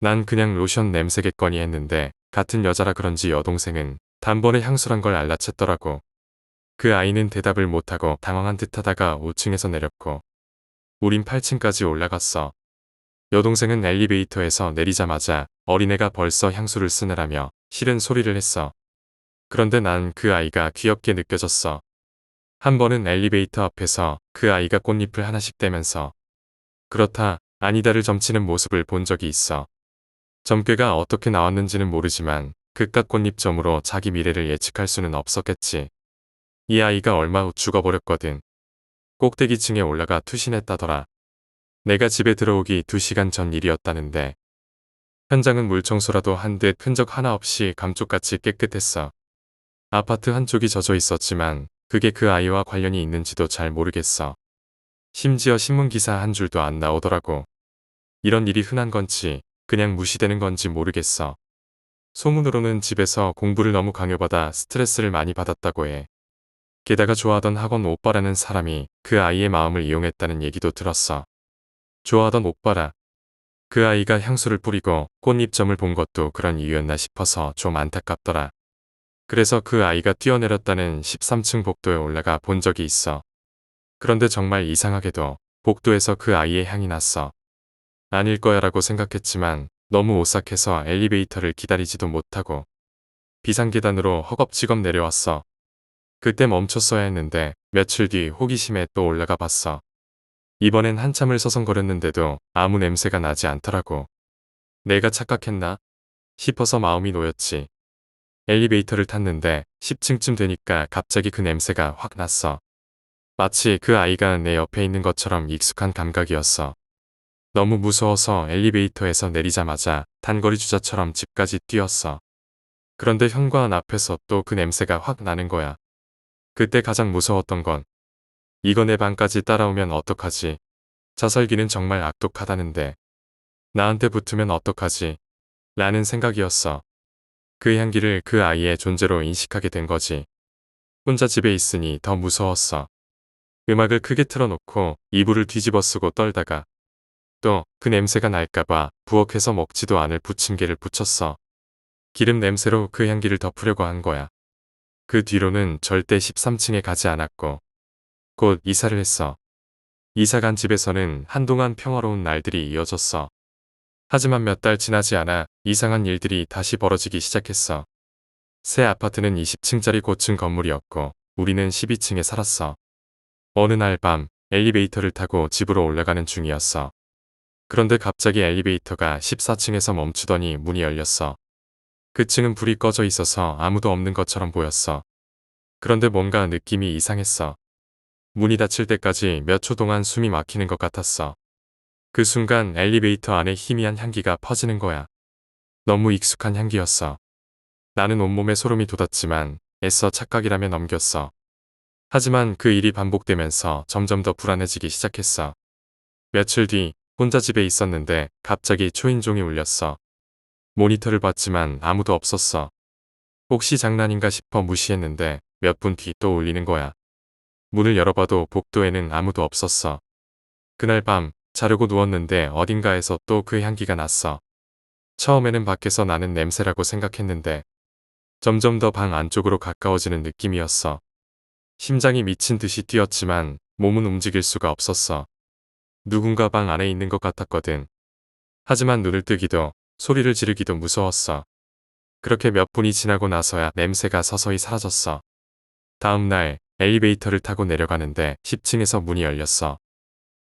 난 그냥 로션 냄새겠거니 했는데 같은 여자라 그런지 여동생은 단번에 향수란 걸 알아챘더라고. 그 아이는 대답을 못하고 당황한 듯 하다가 5층에서 내렸고 우린 8층까지 올라갔어. 여동생은 엘리베이터에서 내리자마자 어린애가 벌써 향수를 쓰느라며 싫은 소리를 했어. 그런데 난 그 아이가 귀엽게 느껴졌어. 한 번은 엘리베이터 앞에서 그 아이가 꽃잎을 하나씩 떼면서 그렇다 아니다를 점치는 모습을 본 적이 있어. 점괘가 어떻게 나왔는지는 모르지만 그깟 꽃잎점으로 자기 미래를 예측할 수는 없었겠지. 이 아이가 얼마 후 죽어버렸거든. 꼭대기층에 올라가 투신했다더라. 내가 집에 들어오기 2시간 전 일이었다는데 현장은 물청소라도 한 듯 흔적 하나 없이 감쪽같이 깨끗했어. 아파트 한쪽이 젖어 있었지만 그게 그 아이와 관련이 있는지도 잘 모르겠어. 심지어 신문기사 한 줄도 안 나오더라고. 이런 일이 흔한 건지 그냥 무시되는 건지 모르겠어. 소문으로는 집에서 공부를 너무 강요받아 스트레스를 많이 받았다고 해. 게다가 좋아하던 학원 오빠라는 사람이 그 아이의 마음을 이용했다는 얘기도 들었어. 좋아하던 오빠라. 그 아이가 향수를 뿌리고 꽃잎점을 본 것도 그런 이유였나 싶어서 좀 안타깝더라. 그래서 그 아이가 뛰어내렸다는 13층 복도에 올라가 본 적이 있어. 그런데 정말 이상하게도 복도에서 그 아이의 향이 났어. 아닐 거야 라고 생각했지만 너무 오싹해서 엘리베이터를 기다리지도 못하고 비상계단으로 허겁지겁 내려왔어. 그때 멈췄어야 했는데 며칠 뒤 호기심에 또 올라가 봤어. 이번엔 한참을 서성거렸는데도 아무 냄새가 나지 않더라고. 내가 착각했나 싶어서 마음이 놓였지. 엘리베이터를 탔는데 10층쯤 되니까 갑자기 그 냄새가 확 났어. 마치 그 아이가 내 옆에 있는 것처럼 익숙한 감각이었어. 너무 무서워서 엘리베이터에서 내리자마자 단거리 주자처럼 집까지 뛰었어. 그런데 현관 앞에서 또 그 냄새가 확 나는 거야. 그때 가장 무서웠던 건 이거 내 방까지 따라오면 어떡하지? 자살기는 정말 악독하다는데 나한테 붙으면 어떡하지? 라는 생각이었어. 그 향기를 그 아이의 존재로 인식하게 된 거지. 혼자 집에 있으니 더 무서웠어. 음악을 크게 틀어놓고 이불을 뒤집어 쓰고 떨다가 또 그 냄새가 날까봐 부엌에서 먹지도 않을 부침개를 부쳤어. 기름 냄새로 그 향기를 덮으려고 한 거야. 그 뒤로는 절대 13층에 가지 않았고 곧 이사를 했어. 이사 간 집에서는 한동안 평화로운 날들이 이어졌어. 하지만 몇 달 지나지 않아 이상한 일들이 다시 벌어지기 시작했어. 새 아파트는 20층짜리 고층 건물이었고 우리는 12층에 살았어. 어느 날 밤 엘리베이터를 타고 집으로 올라가는 중이었어. 그런데 갑자기 엘리베이터가 14층에서 멈추더니 문이 열렸어. 그 층은 불이 꺼져 있어서 아무도 없는 것처럼 보였어. 그런데 뭔가 느낌이 이상했어. 문이 닫힐 때까지 몇 초 동안 숨이 막히는 것 같았어. 그 순간 엘리베이터 안에 희미한 향기가 퍼지는 거야. 너무 익숙한 향기였어. 나는 온몸에 소름이 돋았지만 애써 착각이라며 넘겼어. 하지만 그 일이 반복되면서 점점 더 불안해지기 시작했어. 며칠 뒤 혼자 집에 있었는데 갑자기 초인종이 울렸어. 모니터를 봤지만 아무도 없었어. 혹시 장난인가 싶어 무시했는데 몇 분 뒤 또 울리는 거야. 문을 열어봐도 복도에는 아무도 없었어. 그날 밤 자려고 누웠는데 어딘가에서 또 그 향기가 났어. 처음에는 밖에서 나는 냄새라고 생각했는데 점점 더 방 안쪽으로 가까워지는 느낌이었어. 심장이 미친 듯이 뛰었지만 몸은 움직일 수가 없었어. 누군가 방 안에 있는 것 같았거든. 하지만 눈을 뜨기도 소리를 지르기도 무서웠어. 그렇게 몇 분이 지나고 나서야 냄새가 서서히 사라졌어. 다음 날 엘리베이터를 타고 내려가는데 10층에서 문이 열렸어.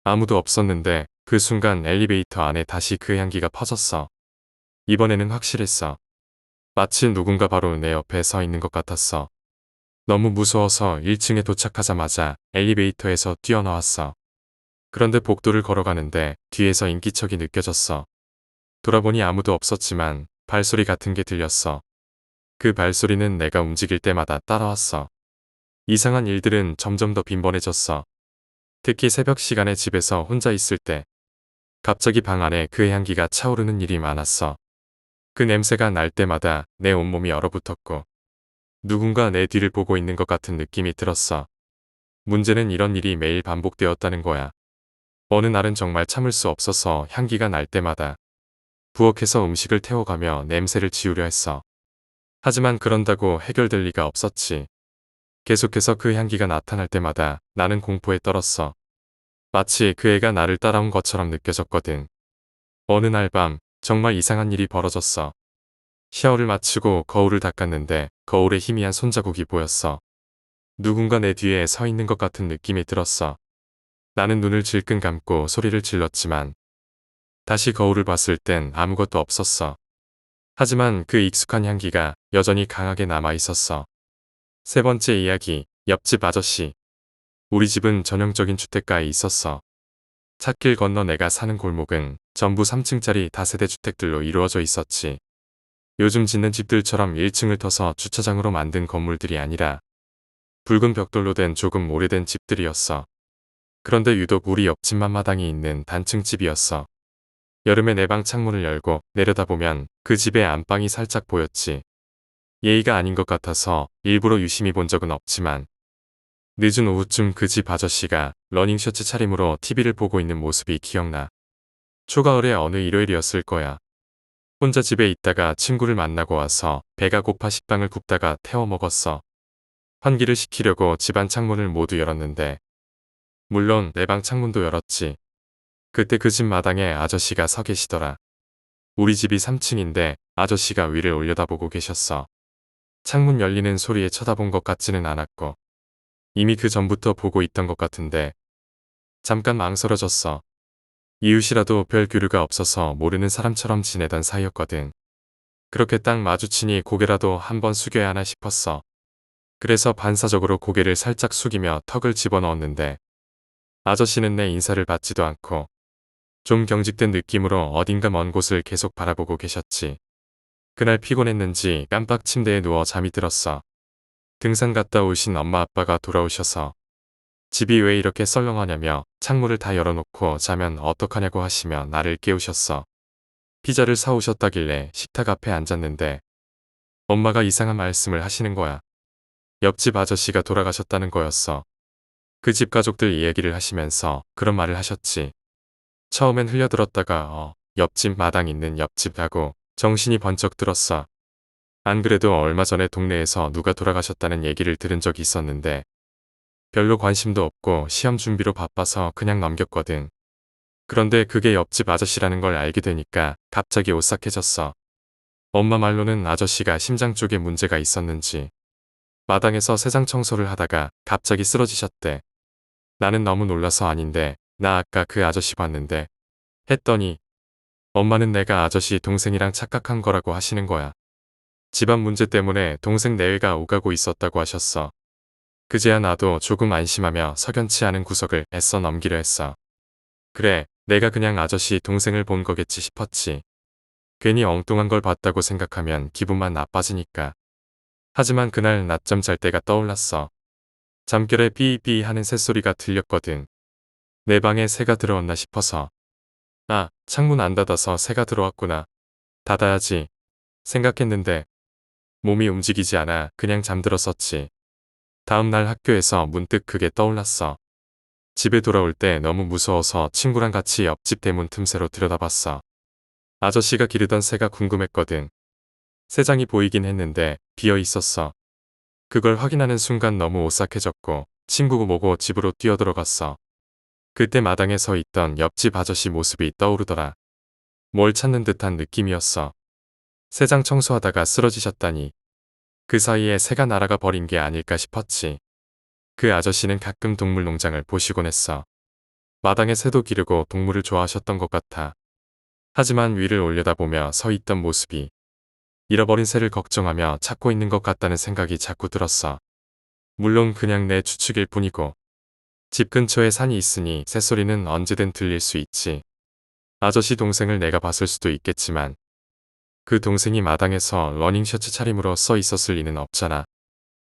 아무도 없었는데 그 순간 엘리베이터 안에 다시 그 향기가 퍼졌어. 이번에는 확실했어. 마치 누군가 바로 내 옆에 서 있는 것 같았어. 너무 무서워서 1층에 도착하자마자 엘리베이터에서 뛰어나왔어. 그런데 복도를 걸어가는데 뒤에서 인기척이 느껴졌어. 돌아보니 아무도 없었지만 발소리 같은 게 들렸어. 그 발소리는 내가 움직일 때마다 따라왔어. 이상한 일들은 점점 더 빈번해졌어. 특히 새벽 시간에 집에서 혼자 있을 때 갑자기 방 안에 그 향기가 차오르는 일이 많았어. 그 냄새가 날 때마다 내 온몸이 얼어붙었고 누군가 내 뒤를 보고 있는 것 같은 느낌이 들었어. 문제는 이런 일이 매일 반복되었다는 거야. 어느 날은 정말 참을 수 없어서 향기가 날 때마다 부엌에서 음식을 태워가며 냄새를 지우려 했어. 하지만 그런다고 해결될 리가 없었지. 계속해서 그 향기가 나타날 때마다 나는 공포에 떨었어. 마치 그 애가 나를 따라온 것처럼 느껴졌거든. 어느 날 밤 정말 이상한 일이 벌어졌어. 샤워를 마치고 거울을 닦았는데 거울에 희미한 손자국이 보였어. 누군가 내 뒤에 서 있는 것 같은 느낌이 들었어. 나는 눈을 질끈 감고 소리를 질렀지만 다시 거울을 봤을 땐 아무것도 없었어. 하지만 그 익숙한 향기가 여전히 강하게 남아 있었어. 세 번째 이야기, 옆집 아저씨. 우리 집은 전형적인 주택가에 있었어. 찻길 건너 내가 사는 골목은 전부 3층짜리 다세대 주택들로 이루어져 있었지. 요즘 짓는 집들처럼 1층을 터서 주차장으로 만든 건물들이 아니라 붉은 벽돌로 된 조금 오래된 집들이었어. 그런데 유독 우리 옆집만 마당이 있는 단층 집이었어. 여름에 내 방 창문을 열고 내려다보면 그 집의 안방이 살짝 보였지. 예의가 아닌 것 같아서 일부러 유심히 본 적은 없지만 늦은 오후쯤 그 집 아저씨가 러닝셔츠 차림으로 TV를 보고 있는 모습이 기억나. 초가을의 어느 일요일이었을 거야. 혼자 집에 있다가 친구를 만나고 와서 배가 고파 식빵을 굽다가 태워 먹었어. 환기를 시키려고 집안 창문을 모두 열었는데 물론 내 방 창문도 열었지. 그때 그 집 마당에 아저씨가 서 계시더라. 우리 집이 3층인데 아저씨가 위를 올려다보고 계셨어. 창문 열리는 소리에 쳐다본 것 같지는 않았고 이미 그 전부터 보고 있던 것 같은데 잠깐 망설여졌어. 이웃이라도 별 교류가 없어서 모르는 사람처럼 지내던 사이였거든. 그렇게 딱 마주치니 고개라도 한번 숙여야 하나 싶었어. 그래서 반사적으로 고개를 살짝 숙이며 턱을 집어넣었는데 아저씨는 내 인사를 받지도 않고 좀 경직된 느낌으로 어딘가 먼 곳을 계속 바라보고 계셨지. 그날 피곤했는지 깜빡 침대에 누워 잠이 들었어. 등산 갔다 오신 엄마 아빠가 돌아오셔서 집이 왜 이렇게 썰렁하냐며 창문을 다 열어놓고 자면 어떡하냐고 하시며 나를 깨우셨어. 피자를 사오셨다길래 식탁 앞에 앉았는데 엄마가 이상한 말씀을 하시는 거야. 옆집 아저씨가 돌아가셨다는 거였어. 그 집 가족들 이야기를 하시면서 그런 말을 하셨지. 처음엔 흘려들었다가 옆집 마당 있는 옆집하고 정신이 번쩍 들었어. 안 그래도 얼마 전에 동네에서 누가 돌아가셨다는 얘기를 들은 적이 있었는데 별로 관심도 없고 시험 준비로 바빠서 그냥 넘겼거든. 그런데 그게 옆집 아저씨라는 걸 알게 되니까 갑자기 오싹해졌어. 엄마 말로는 아저씨가 심장 쪽에 문제가 있었는지 마당에서 세상 청소를 하다가 갑자기 쓰러지셨대. 나는 너무 놀라서 아닌데 나 아까 그 아저씨 봤는데 했더니 엄마는 내가 아저씨 동생이랑 착각한 거라고 하시는 거야. 집안 문제 때문에 동생 내외가 오가고 있었다고 하셨어. 그제야 나도 조금 안심하며 석연치 않은 구석을 애써 넘기려 했어. 그래, 내가 그냥 아저씨 동생을 본 거겠지 싶었지. 괜히 엉뚱한 걸 봤다고 생각하면 기분만 나빠지니까. 하지만 그날 낮잠 잘 때가 떠올랐어. 잠결에 삐삐 하는 새소리가 들렸거든. 내 방에 새가 들어왔나 싶어서. 아, 창문 안 닫아서 새가 들어왔구나. 닫아야지. 생각했는데 몸이 움직이지 않아 그냥 잠들었었지. 다음날 학교에서 문득 그게 떠올랐어. 집에 돌아올 때 너무 무서워서 친구랑 같이 옆집 대문 틈새로 들여다봤어. 아저씨가 기르던 새가 궁금했거든. 새장이 보이긴 했는데 비어 있었어. 그걸 확인하는 순간 너무 오싹해졌고 친구고 뭐고 집으로 뛰어들어갔어. 그때 마당에 서 있던 옆집 아저씨 모습이 떠오르더라. 뭘 찾는 듯한 느낌이었어. 새장 청소하다가 쓰러지셨다니. 그 사이에 새가 날아가 버린 게 아닐까 싶었지. 그 아저씨는 가끔 동물 농장을 보시곤 했어. 마당에 새도 기르고 동물을 좋아하셨던 것 같아. 하지만 위를 올려다보며 서 있던 모습이 잃어버린 새를 걱정하며 찾고 있는 것 같다는 생각이 자꾸 들었어. 물론 그냥 내 추측일 뿐이고 집 근처에 산이 있으니 새소리는 언제든 들릴 수 있지. 아저씨 동생을 내가 봤을 수도 있겠지만 그 동생이 마당에서 러닝셔츠 차림으로 써 있었을 리는 없잖아.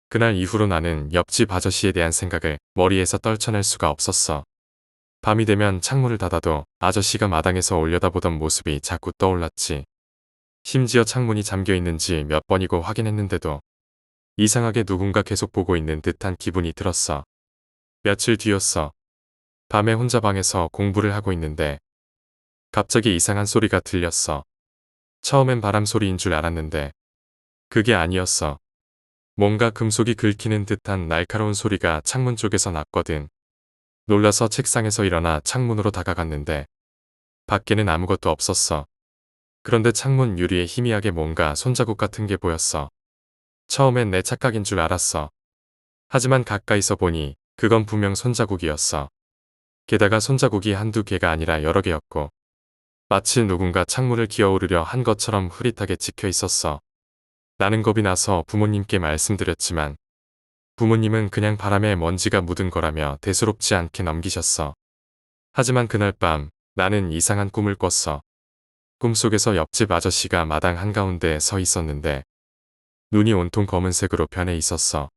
그날 이후로 나는 옆집 아저씨에 대한 생각을 머리에서 떨쳐낼 수가 없었어. 밤이 되면 창문을 닫아도 아저씨가 마당에서 올려다보던 모습이 자꾸 떠올랐지. 심지어 창문이 잠겨 있는지 몇 번이고 확인했는데도 이상하게 누군가 계속 보고 있는 듯한 기분이 들었어. 며칠 뒤였어. 밤에 혼자 방에서 공부를 하고 있는데 갑자기 이상한 소리가 들렸어. 처음엔 바람 소리인 줄 알았는데 그게 아니었어. 뭔가 금속이 긁히는 듯한 날카로운 소리가 창문 쪽에서 났거든. 놀라서 책상에서 일어나 창문으로 다가갔는데 밖에는 아무것도 없었어. 그런데 창문 유리에 희미하게 뭔가 손자국 같은 게 보였어. 처음엔 내 착각인 줄 알았어. 하지만 가까이서 보니 그건 분명 손자국이었어. 게다가 손자국이 한두 개가 아니라 여러 개였고 마치 누군가 창문을 기어오르려 한 것처럼 흐릿하게 찍혀 있었어. 나는 겁이 나서 부모님께 말씀드렸지만 부모님은 그냥 바람에 먼지가 묻은 거라며 대수롭지 않게 넘기셨어. 하지만 그날 밤 나는 이상한 꿈을 꿨어. 꿈속에서 옆집 아저씨가 마당 한가운데에 서 있었는데 눈이 온통 검은색으로 변해 있었어.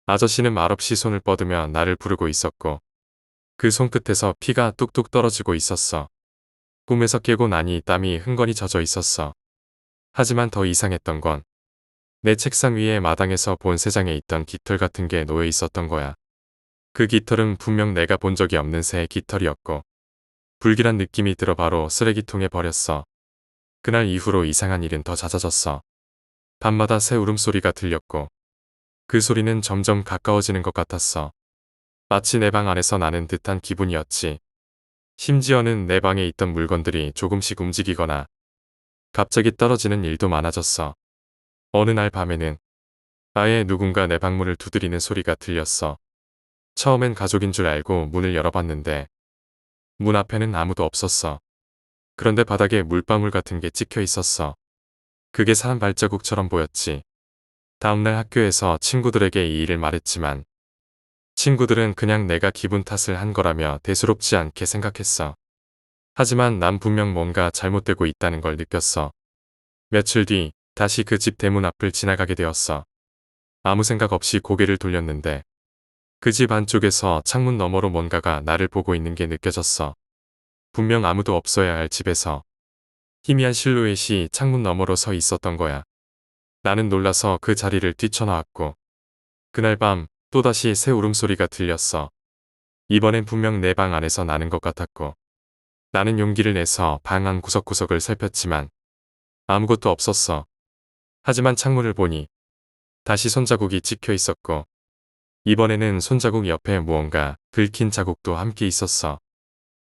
아저씨는 말없이 손을 뻗으며 나를 부르고 있었고 그 손끝에서 피가 뚝뚝 떨어지고 있었어. 꿈에서 깨고 나니 땀이 흥건히 젖어 있었어. 하지만 더 이상했던 건 내 책상 위에 마당에서 본 새장에 있던 깃털 같은 게 놓여 있었던 거야. 그 깃털은 분명 내가 본 적이 없는 새의 깃털이었고 불길한 느낌이 들어 바로 쓰레기통에 버렸어. 그날 이후로 이상한 일은 더 잦아졌어. 밤마다 새 울음소리가 들렸고 그 소리는 점점 가까워지는 것 같았어. 마치 내 방 안에서 나는 듯한 기분이었지. 심지어는 내 방에 있던 물건들이 조금씩 움직이거나 갑자기 떨어지는 일도 많아졌어. 어느 날 밤에는 아예 누군가 내 방문을 두드리는 소리가 들렸어. 처음엔 가족인 줄 알고 문을 열어봤는데 문 앞에는 아무도 없었어. 그런데 바닥에 물방울 같은 게 찍혀 있었어. 그게 사람 발자국처럼 보였지. 다음날 학교에서 친구들에게 이 일을 말했지만 친구들은 그냥 내가 기분 탓을 한 거라며 대수롭지 않게 생각했어. 하지만 난 분명 뭔가 잘못되고 있다는 걸 느꼈어. 며칠 뒤 다시 그 집 대문 앞을 지나가게 되었어. 아무 생각 없이 고개를 돌렸는데 그 집 안쪽에서 창문 너머로 뭔가가 나를 보고 있는 게 느껴졌어. 분명 아무도 없어야 할 집에서 희미한 실루엣이 창문 너머로 서 있었던 거야. 나는 놀라서 그 자리를 뛰쳐나왔고 그날 밤 또다시 새 울음소리가 들렸어. 이번엔 분명 내 방 안에서 나는 것 같았고 나는 용기를 내서 방 안 구석구석을 살폈지만 아무것도 없었어. 하지만 창문을 보니 다시 손자국이 찍혀 있었고 이번에는 손자국 옆에 무언가 긁힌 자국도 함께 있었어.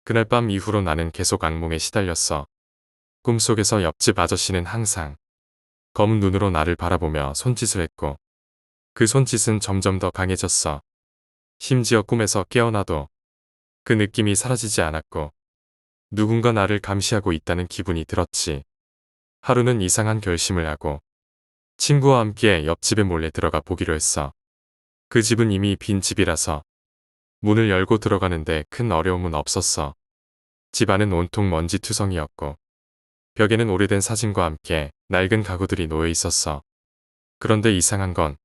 그날 밤 이후로 나는 계속 악몽에 시달렸어. 꿈속에서 옆집 아저씨는 항상 검은 눈으로 나를 바라보며 손짓을 했고 그 손짓은 점점 더 강해졌어. 심지어 꿈에서 깨어나도 그 느낌이 사라지지 않았고 누군가 나를 감시하고 있다는 기분이 들었지. 하루는 이상한 결심을 하고 친구와 함께 옆집에 몰래 들어가 보기로 했어. 그 집은 이미 빈 집이라서 문을 열고 들어가는데 큰 어려움은 없었어. 집 안은 온통 먼지투성이었고 벽에는 오래된 사진과 함께 낡은 가구들이 놓여 있었어. 그런데 이상한 건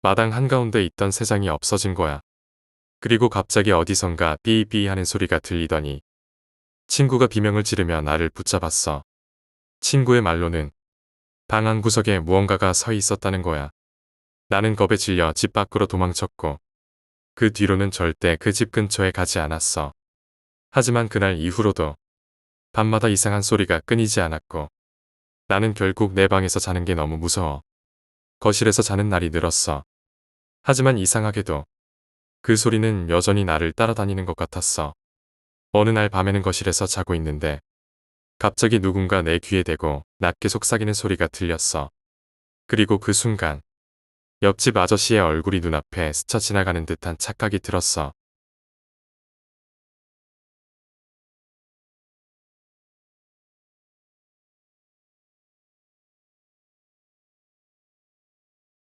마당 한가운데 있던 세 장이 없어진 거야. 그리고 갑자기 어디선가 삐삐 하는 소리가 들리더니 친구가 비명을 지르며 나를 붙잡았어. 친구의 말로는 방 한 구석에 무언가가 서 있었다는 거야. 나는 겁에 질려 집 밖으로 도망쳤고 그 뒤로는 절대 그 집 근처에 가지 않았어. 하지만 그날 이후로도 밤마다 이상한 소리가 끊이지 않았고 나는 결국 내 방에서 자는 게 너무 무서워 거실에서 자는 날이 늘었어. 하지만 이상하게도 그 소리는 여전히 나를 따라다니는 것 같았어. 어느 날 밤에는 거실에서 자고 있는데 갑자기 누군가 내 귀에 대고 낮게 속삭이는 소리가 들렸어. 그리고 그 순간 옆집 아저씨의 얼굴이 눈앞에 스쳐 지나가는 듯한 착각이 들었어.